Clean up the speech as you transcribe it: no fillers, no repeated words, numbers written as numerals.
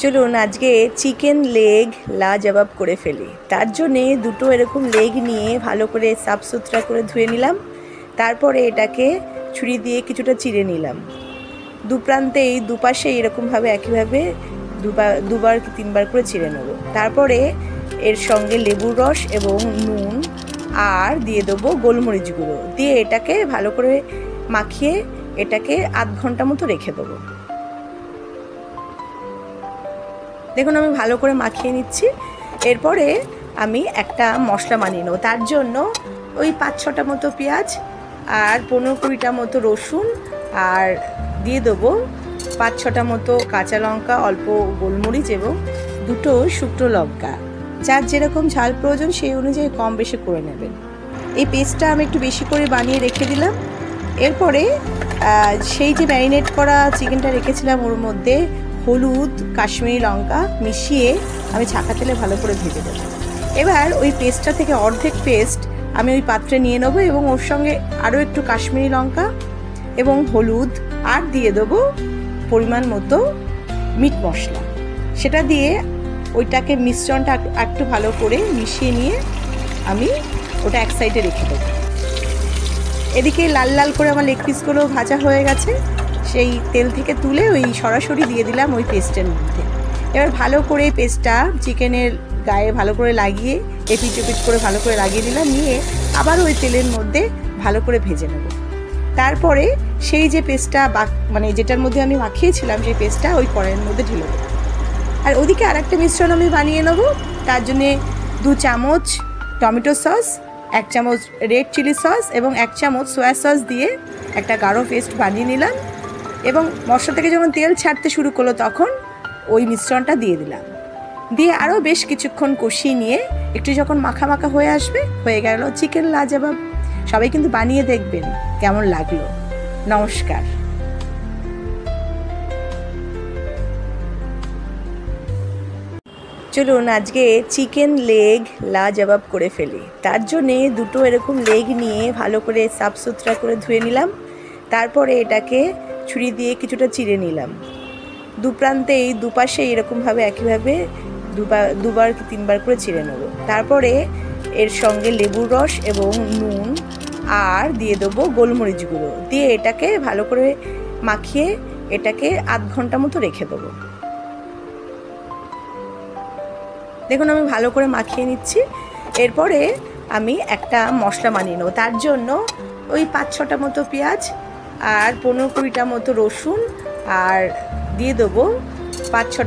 চলুন আজকে chicken leg লাজবাব করে ফেলি। তার জন্যে দুটো এরকম লেগ নিয়ে ভালো করে সাফ সুতরা করে ধুয়ে নিলাম। তারপরে এটাকে ছুরি দিয়ে কিছুটা চিড়ে নিলাম। দুপ্রান্তেই দুপাশে এরকমভাবে একইভাবে দুবার কি তিনবার করে চিড়ে নেব। তারপরে এর সঙ্গে লেবুর রস এবং নুন আর দিয়ে দেবো গোলমরিচ গুঁড়ো দিয়ে এটাকে ভালো করে মাখিয়ে এটাকে আধ ঘন্টা মতো রেখে দেবো। দেখুন আমি ভালো করে মাখিয়ে নিচ্ছি। এরপরে আমি একটা মশলা বানিয়ে নেব। তার জন্য ওই 5-6টা মতো পেঁয়াজ আর 15-20টা মতো রসুন আর দিয়ে দেবো 5-6টা মতো কাঁচা লঙ্কা, অল্প গোলমরিচ এবং দুটো শুকনো লঙ্কা। যার যেরকম ঝাল প্রয়োজন সেই অনুযায়ী কম বেশি করে নেবেন। এই পেস্টটা আমি একটু বেশি করে বানিয়ে রেখে দিলাম। এরপরে সেই যে ম্যারিনেট করা চিকেনটা রেখেছিলাম ওর মধ্যে হলুদ, কাশ্মীরি লঙ্কা মিশিয়ে আমি ছাঁকা তেলে ভালো করে ভেজে দেবো। এবার ওই পেস্টটা থেকে অর্ধেক পেস্ট আমি ওই পাত্রে নিয়ে নেবো এবং ওর সঙ্গে আরও একটু কাশ্মীরি লঙ্কা এবং হলুদ আর দিয়ে দেবো পরিমাণ মতো মিট মশলা। সেটা দিয়ে ওইটাকে মিশ্রণটা একটু ভালো করে মিশিয়ে নিয়ে আমি ওটা এক সাইডে রেখে দেবো। এদিকে লাল লাল করে আমার লেগ পিসগুলো ভাজা হয়ে গেছে। সেই তেল থেকে তুলে ওই সরাসরি দিয়ে দিলাম ওই পেস্টের মধ্যে। এবার ভালো করে পেস্টটা চিকেনের গায়ে ভালো করে লাগিয়ে এপিট ওপিট করে ভালো করে লাগিয়ে দিলাম। নিয়ে আবার ওই তেলের মধ্যে ভালো করে ভেজে নেব। তারপরে সেই যে পেস্টটা মানে যেটার মধ্যে আমি মাখিয়েছিলাম সেই পেস্টটা ওই কড়াইয়ের মধ্যে ঢেলে দেবো। আর ওদিকে আর একটা মিশ্রণ আমি বানিয়ে নেব। তার জন্যে 2 চামচ টমেটো সস, 1 চামচ রেড চিলি সস এবং 1 চামচ সয়া সস দিয়ে একটা গাঢ় পেস্ট বানিয়ে নিলাম। এবং মশলা থেকে যখন তেল ছাড়তে শুরু করলো তখন ওই মিশ্রণটা দিয়ে দিলাম। দিয়ে আরও বেশ কিছুক্ষণ কষিয়ে নিয়ে একটু যখন মাখা মাখা হয়ে আসবে, হয়ে গেল চিকেন লাজবাব। সবাই কিন্তু বানিয়ে দেখবেন কেমন লাগলো। নমস্কার। চলুন আজকে চিকেন লেগ লাজবাব করে ফেলি। তার জন্যে দুটো এরকম লেগ নিয়ে ভালো করে সাফ সুতরা করে ধুয়ে নিলাম। তারপরে এটাকে ছুরি দিয়ে কিছুটা চিড়ে নিলাম। দুপ্রান্তেই দুপাশে এরকমভাবে একইভাবে দুবার কি তিনবার করে চিড়ে নেব। তারপরে এর সঙ্গে লেবুর রস এবং নুন আর দিয়ে দেবো গোলমরিচ গুঁড়ো দিয়ে এটাকে ভালো করে মাখিয়ে এটাকে আধ ঘন্টা মতো রেখে দেবো। দেখুন আমি ভালো করে মাখিয়ে নিচ্ছি। এরপরে আমি একটা মশলা বানিয়ে নেব। তার জন্য ওই 5-6টা মতো পেঁয়াজ আর 15-20টা মতো রসুন আর দিয়ে দেবো 5-6টা